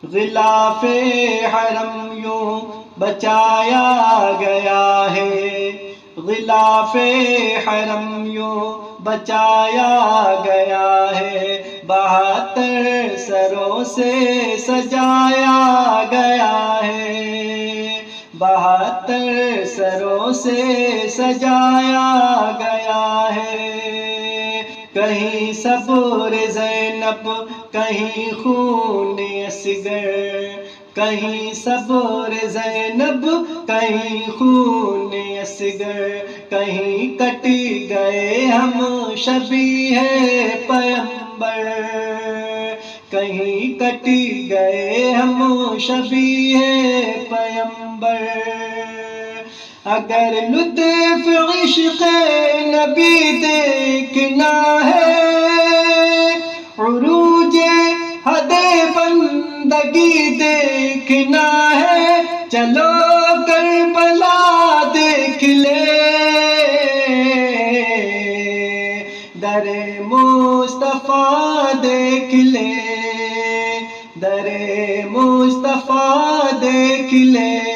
غلاف حرم یوں بچایا گیا ہے، غلاف حرم یوں بچایا گیا ہے، 72 سروں سے سجایا گیا ہے، 72 سروں سے سجایا گیا ہے۔ کہیں صبر زینب کہیں خون اصغر، کہیں صبر زینب کہیں خون اصغر، کہیں کٹی گئے ہم شبیہ پیمبر، کہیں کٹی گئے ہم شبیہ پیمبر۔ اگر لطف عشق نبی دیکھنا ہے، عروج حد بندگی دیکھنا ہے، چلو کربلا دیکھ لے، در مصطفیٰ دیکھ لے، در مصطفیٰ دیکھ لے۔